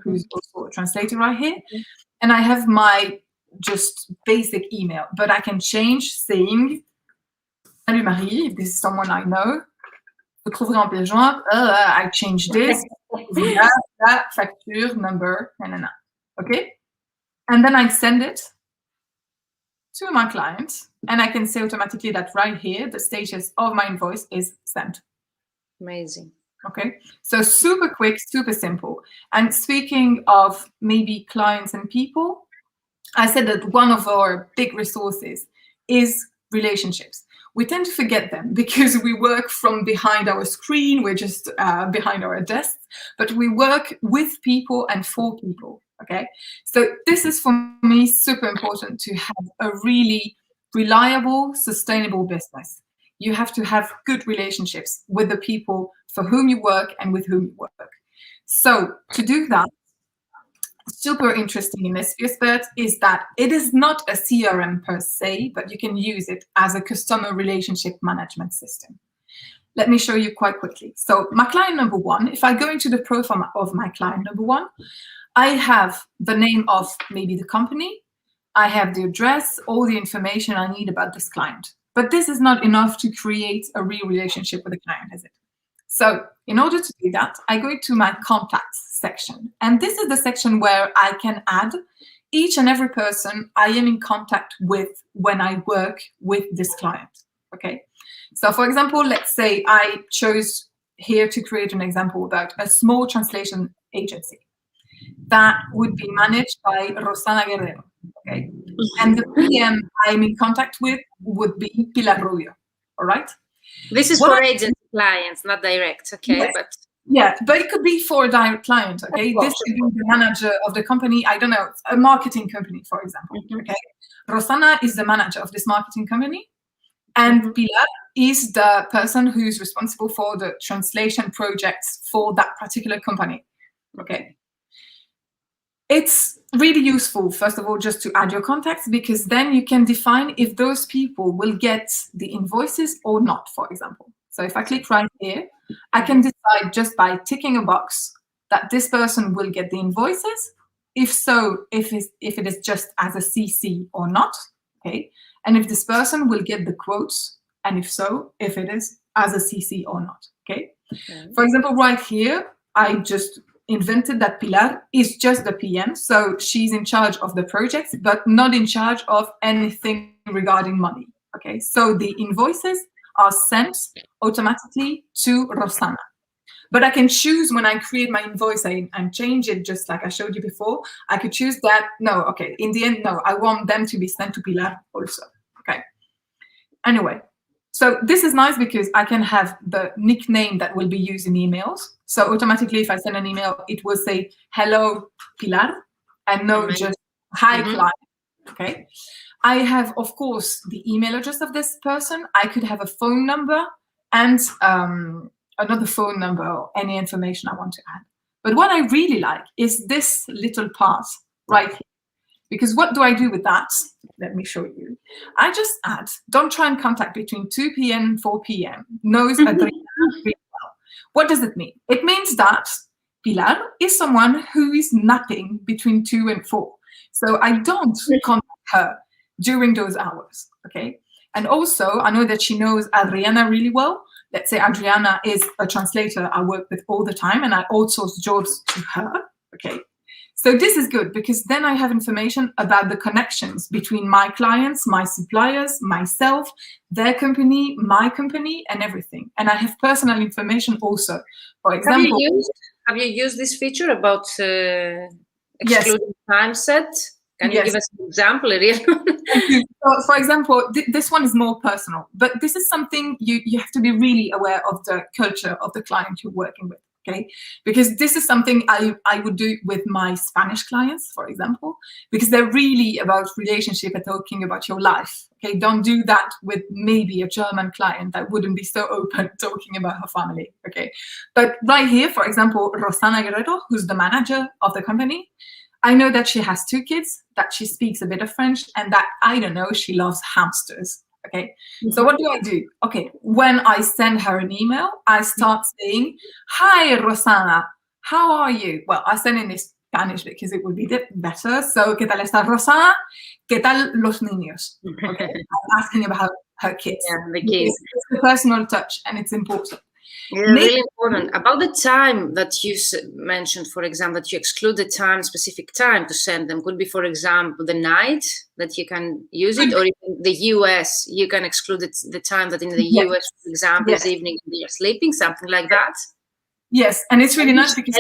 who's also a translator right here, and I have my just basic email. But I can change saying, "Salut Marie," if this is someone I know. Vous trouverez en pièce jointe. I changed this. That facture number. Okay. And then I send it to my client, and I can say automatically that right here, the status of my invoice is sent. Amazing. Okay. So super quick, super simple. And speaking of maybe clients and people, I said that one of our big resources is relationships. We tend to forget them because we work from behind our screen. We're just behind our desks, but we work with people and for people, okay? So this is, for me, super important to have a really reliable, sustainable business. You have to have good relationships with the people for whom you work and with whom you work. So to do that, super interesting in LSP.expert is that it is not a CRM per se, but you can use it as a customer relationship management system. Let me show you quite quickly. So my client number one, if I go into the profile of my client number one, I have the name of maybe the company, I have the address, all the information I need about this client. But this is not enough to create a real relationship with the client, is it? So in order to do that, I go to my contacts section. And this is the section where I can add each and every person I am in contact with when I work with this client. Okay. So for example, let's say I chose here to create an example about a small translation agency that would be managed by Rosana Guerrero. Okay. And the PM I'm in contact with would be Pilar Rubio. All right. This is for agent clients, not direct, okay? Yes. But it could be for a direct client, okay? This could be the manager of the company, I don't know, a marketing company, for example, okay? Rosana is the manager of this marketing company, and Pilar is the person who's responsible for the translation projects for that particular company, okay? It's really useful, first of all, just to add your contacts, because then you can define if those people will get the invoices or not, for example. So if I click right here, I can decide just by ticking a box that this person will get the invoices. If so, if it is just as a CC or not, okay? And if this person will get the quotes, and if so, if it is as a CC or not, okay? For example, right here, I just invented that Pilar is just the PM, so she's in charge of the projects, but not in charge of anything regarding money, okay? So the invoices are sent automatically to Rosana. But I can choose when I create my invoice and change it, just like I showed you before. I could choose that, no, okay, in the end, no, I want them to be sent to Pilar also, okay? Anyway, so this is nice because I can have the nickname that will be used in emails. So automatically, if I send an email, it will say, hello, Pilar, and no just, hi, client, okay? I have, of course, the email address of this person. I could have a phone number and another phone number or any information I want to add. But what I really like is this little part right here. Because what do I do with that? Let me show you. I just add, don't try and contact between 2 p.m. and 4 p.m. Knows Adriana really well. What does it mean? It means that Pilar is someone who is napping between 2 and 4. So I don't contact her during those hours, okay? And also, I know that she knows Adriana really well. Let's say Adriana is a translator I work with all the time, and I outsource jobs to her, okay? So this is good because then I have information about the connections between my clients, my suppliers, myself, their company, my company, and everything. And I have personal information also. For example, have you used this feature about excluding time set? Can you give us an example? So, for example, this one is more personal, but this is something you have to be really aware of the culture of the client you're working with. Okay, because this is something I would do with my Spanish clients, for example, because they're really about relationship and talking about your life. Okay, don't do that with maybe a German client that wouldn't be so open talking about her family. Okay, but right here, for example, Rosana Guerrero, who's the manager of the company, I know that she has 2 kids, that she speaks a bit of French, and that, I don't know, she loves hamsters. Okay, so what do I do? Okay, when I send her an email, I start saying, "Hi, Rosana, how are you?" Well, I send in Spanish because it would be better. So, ¿qué tal está Rosana? ¿Qué tal los niños? Okay, I'm asking about her kids. Yeah, the kids. It's a personal touch, and it's important. Yeah, really important. About the time that you mentioned, for example, that you exclude the time, specific time to send them, could be, for example, the night that you can use it, or in the US, you can exclude the time that in the US, for example, is evening and they're sleeping, something like that. Yes, and it's really nice because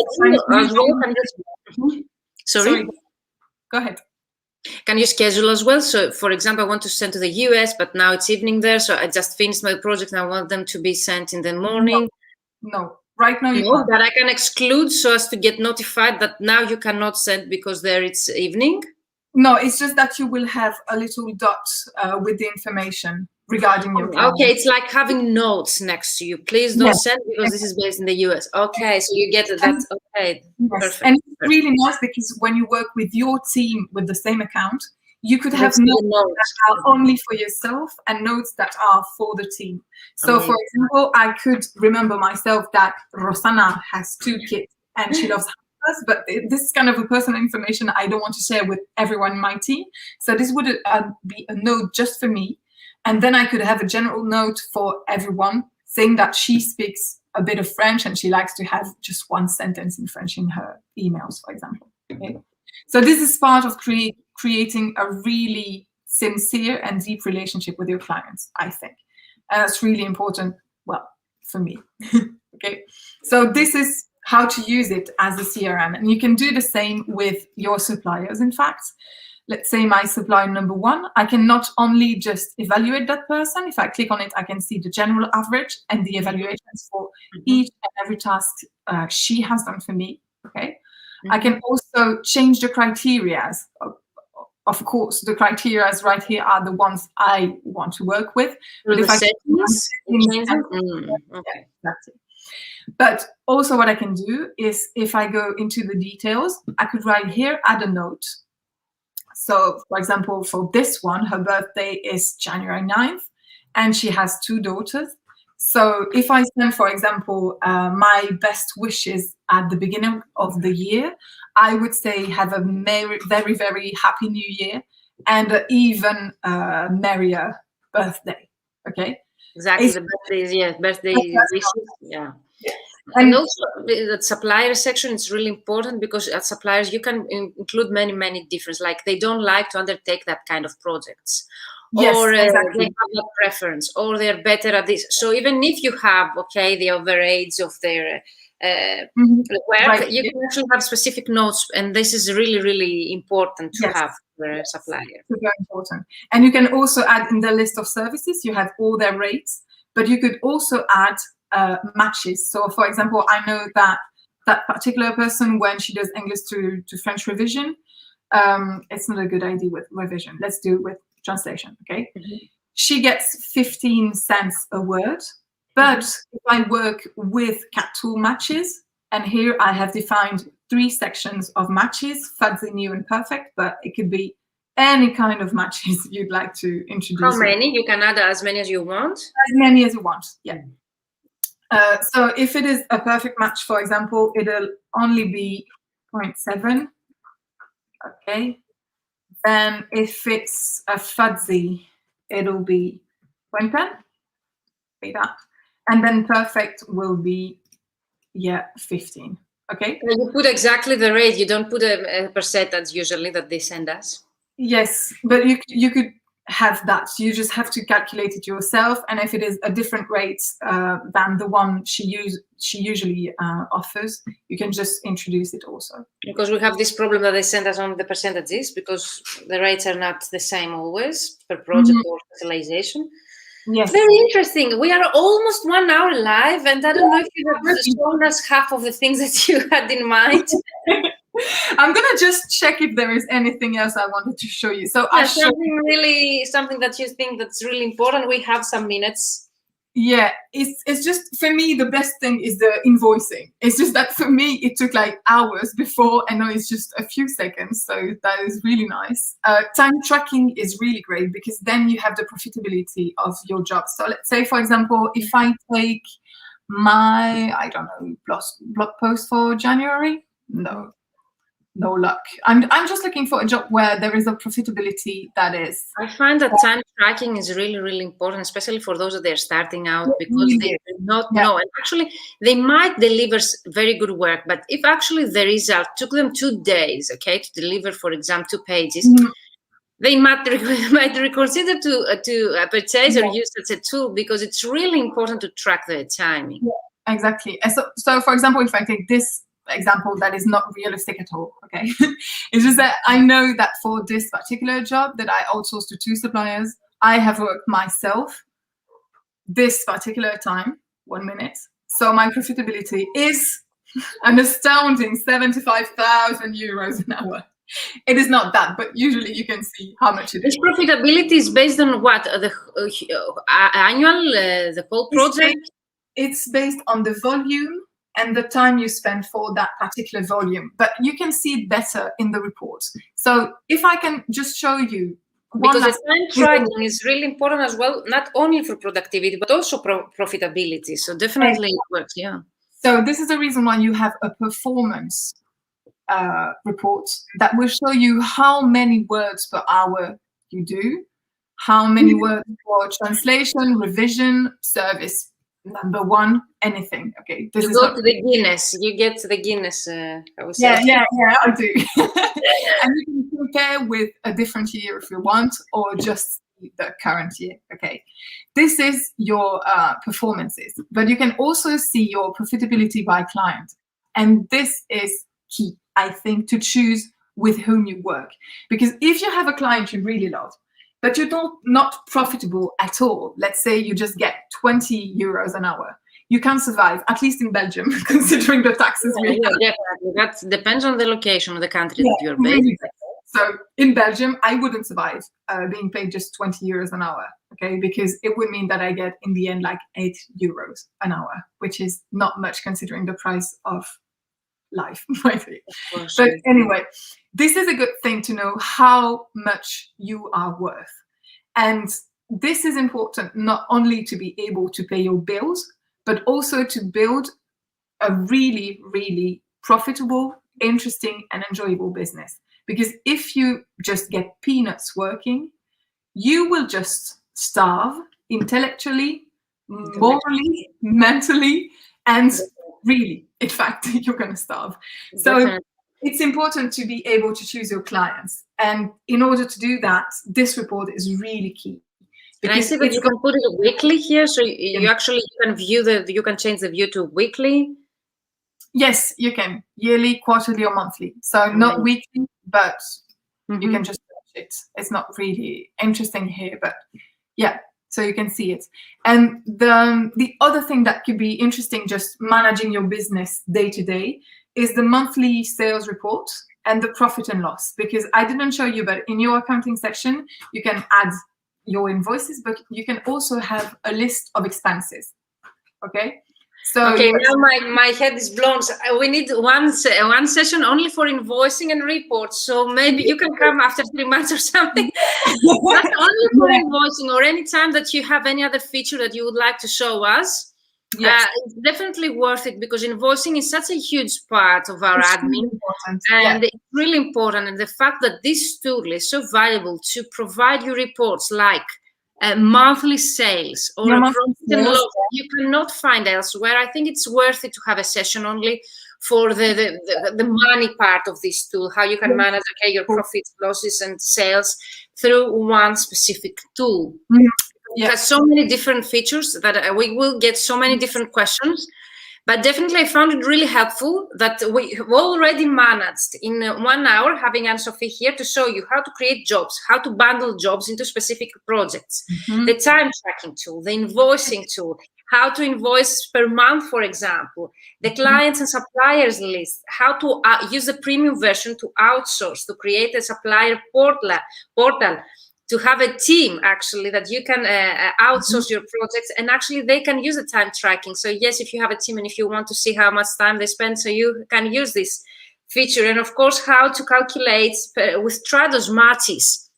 Sorry? Go ahead. Can you schedule as well? So, for example, I want to send to the US, but now it's evening there, so I just finished my project and I want them to be sent in the morning. No. Right now you can't. That I can exclude so as to get notified that now you cannot send because there it's evening? No, it's just that you will have a little dot with the information regarding your client. Okay, it's like having notes next to you. Please don't send because this is based in the US. Okay, so you get it. That's okay. Yes. Perfect. And it's really nice because when you work with your team with the same account, you could have notes that are only for yourself and notes that are for the team. So, for example, I could remember myself that Rosana has 2 kids and she loves hamsters, but this is kind of a personal information I don't want to share with everyone in my team. So this would be a note just for me. And then I could have a general note for everyone saying that she speaks a bit of French and she likes to have just 1 sentence in French in her emails, for example. Okay? So this is part of creating a really sincere and deep relationship with your clients, I think. And that's really important, well, for me. Okay, so this is how to use it as a CRM. And you can do the same with your suppliers, in fact. Let's say my supplier number 1, I can not only just evaluate that person. If I click on it, I can see the general average and the evaluations for each and every task she has done for me, okay? I can also change the criteria. Of course, the criteria right here are the ones I want to work with. But if I that's it. But also what I can do is if I go into the details, I could write here, add a note. So, for example, for this one, her birthday is January 9th, and she has 2 daughters. So if I send, for example, my best wishes at the beginning of the year, I would say have a very, very happy new year and even merrier birthday. Okay? Exactly, the birthday wishes, yeah. And also the supplier section is really important because at suppliers you can include many different, like they don't like to undertake that kind of projects. Yes, or exactly. they have a preference, or they're better at this. So even if you have, the overage of their work, you can actually have specific notes, and this is really important to have for a supplier. Very important. And you can also add in the list of services, you have all their rates, but you could also add matches. So for example, I know that that particular person, when she does English to French revision, it's not a good idea with revision. Let's do it with translation, okay? She gets 15 cents a word, but if I work with cat tool matches, And here I have defined 3 sections of matches, fuzzy, new, and perfect, but it could be any kind of matches you'd like to introduce. How many? You can add as many as you want? As many as you want, yeah. So if it is a perfect match, for example, it'll only be 0.7, okay? Then if it's a fuzzy, it'll be 0.10, like that. And then perfect will be, 15, okay? You put exactly the rate, you don't put a percentage usually that they send us? Yes, but you could have that. You just have to calculate it yourself, and if it is a different rate than the one she usually offers, you can just introduce it also. Because we have this problem that they send us on the percentages because the rates are not the same always per project or specialization. Yes. Very interesting. We are almost 1 hour live, and I don't know if you have shown us half of the things that you had in mind. I'm gonna just check if there is anything else I wanted to show you. So something that you think that's really important. We have some minutes. Yeah, it's just, for me, the best thing is the invoicing. It's just that for me it took like hours before, and now it's just a few seconds, so that is really nice. Time tracking is really great because then you have the profitability of your job. So let's say, for example, if I take my, I don't know, blog post for January, no luck. I'm just looking for a job where there is a profitability that is. I find that time tracking is really, really important, especially for those that they're starting out, because they do not know. And actually, they might deliver very good work, but if actually the result took them 2 days, okay, to deliver, for example, 2 pages, they might reconsider to purchase or use such a tool, because it's really important to track the timing. Yeah, exactly. And so for example, if I take this example that is not realistic at all, okay? It's just that I know that for this particular job that I outsource to 2 suppliers, I have worked myself this particular time, 1 minute. So my profitability is an astounding 75,000 euros an hour. It is not that, but usually you can see how much it is. This profitability is based on what? The annual, the whole project? It's based on the volume and the time you spend for that particular volume. But you can see it better in the report. So if I can just show you. Because the time tracking is really important as well, not only for productivity, but also profitability. So definitely it works, yeah. So this is the reason why you have a performance report that will show you how many words per hour you do, how many words for translation, revision, service, number 1, anything. Okay, this you go to the Guinness. You get to the Guinness. Yeah, I do. And you can compare with a different year if you want, or just the current year. Okay, this is your performances, but you can also see your profitability by client, and this is key, I think, to choose with whom you work. Because if you have a client you really love, but you're not profitable at all, let's say you just get 20 euros an hour, you can survive, at least in Belgium, considering the taxes. Definitely. That depends on the location of the country that you're based. Really. So in Belgium, I wouldn't survive being paid just 20 euros an hour, okay? Because it would mean that I get, in the end, like 8 euros an hour, which is not much considering the price of life. But anyway, this is a good thing to know how much you are worth. And this is important not only to be able to pay your bills, but also to build a really, really profitable, interesting, and enjoyable business. Because if you just get peanuts working, you will just starve intellectually, morally, mentally, and really, in fact, you're going to starve. So it's important to be able to choose your clients. And in order to do that, this report is really key. And I see that you can put it weekly here. So you actually can view you can change the view to weekly. Yes, you can. Yearly, quarterly, or monthly. So not weekly, but you can just watch it. It's not really interesting here, but yeah. So you can see it. And the other thing that could be interesting, just managing your business day to day, is the monthly sales report and the profit and loss. Because I didn't show you, but in your accounting section, you can add your invoices, but you can also have a list of expenses. Okay. So okay, now my head is blown. So we need one session only for invoicing and reports. So maybe you can come after 3 months or something. That's only for invoicing, or any time that you have any other feature that you would like to show us. Yes. It's definitely worth it, because invoicing is such a huge part of our admin, and it's really important. And the fact that this tool is so valuable to provide you reports like monthly sales or a profit and loss, you cannot find elsewhere. I think it's worth it to have a session only for the money part of this tool, how you can manage your profits, losses, and sales through one specific tool. It has so many different features that we will get so many different questions. But definitely I found it really helpful that we already managed in 1 hour, having Anne-Sophie here to show you how to create jobs, how to bundle jobs into specific projects, the time tracking tool, the invoicing tool, how to invoice per month, for example, the clients and suppliers list, how to use the premium version to outsource, to create a supplier portal, to have a team actually that you can outsource your projects, and actually they can use the time tracking. So yes, if you have a team and if you want to see how much time they spend, so you can use this feature. And of course, how to calculate with Trados matches,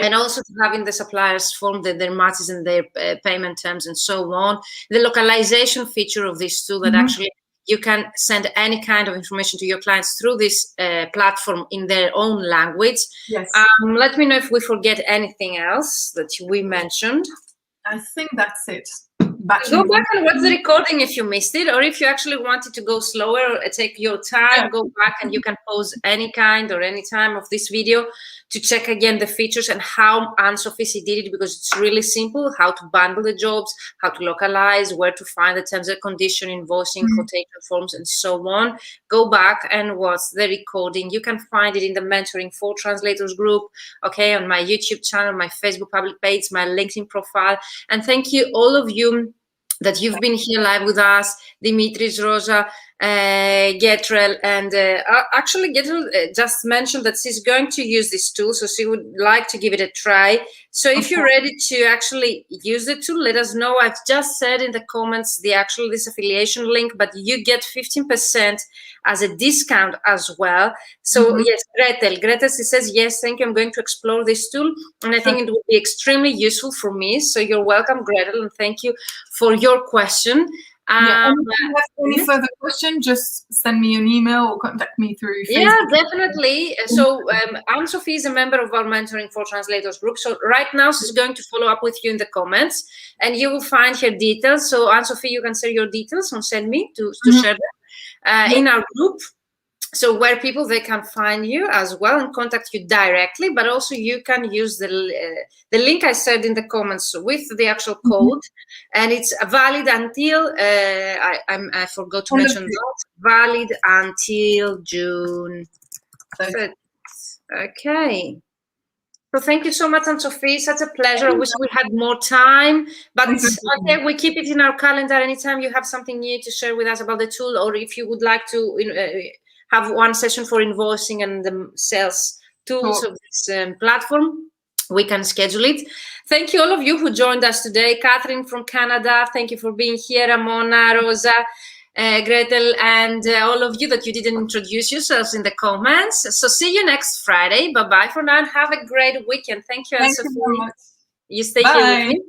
and also to having the suppliers form their matches and their payment terms and so on. The localization feature of this tool, that actually you can send any kind of information to your clients through this platform in their own language. Yes. Let me know if we forget anything else that we mentioned. I think that's it. Go back and watch the recording if you missed it, or if you actually wanted to go slower, take your time, go back, and you can pause any kind or any time of this video to check again the features and how Anne-Sophie did it, because it's really simple, how to bundle the jobs, how to localize, where to find the terms and condition, invoicing, quotation forms, and so on. Go back and watch the recording. You can find it in the Mentoring for Translators group, okay, on my YouTube channel, my Facebook public page, my LinkedIn profile. And thank you, all of you, that you've been here live with us, Dimitris, Rosa, Getrel, and actually Getrel just mentioned that she's going to use this tool, so she would like to give it a try. So if you're ready to actually use the tool, let us know. I've just said in the comments this affiliation link, but you get 15% as a discount as well. So yes, Gretel, she says, yes, thank you, I'm going to explore this tool, and I think it will be extremely useful for me. So you're welcome, Gretel, and thank you for your question. And if you have any further question, just send me an email or contact me through Facebook. Yeah, definitely. So Anne-Sophie is a member of our Mentoring for Translators group. So right now she's going to follow up with you in the comments, and you will find her details. So Anne-Sophie, you can share your details and send me to share them in our group. So where people, they can find you as well and contact you directly, but also you can use the link I said in the comments with the actual code, and it's valid until, I forgot to mention that, valid until June 3rd. Okay. So thank you so much, Anne-Sophie. Such a pleasure. I wish we had more time, but okay, we keep it in our calendar. Anytime you have something new to share with us about the tool, or if you would like to have one session for invoicing and the sales tools of this platform, we can schedule it. Thank you all of you who joined us today. Catherine from Canada, thank you for being here. Ramona, Rosa, Gretel, and all of you that you didn't introduce yourselves in the comments. So see you next Friday. Bye-bye for now, and have a great weekend. Thank you, Anne-Sophie. Thank you very much. You stay here with me.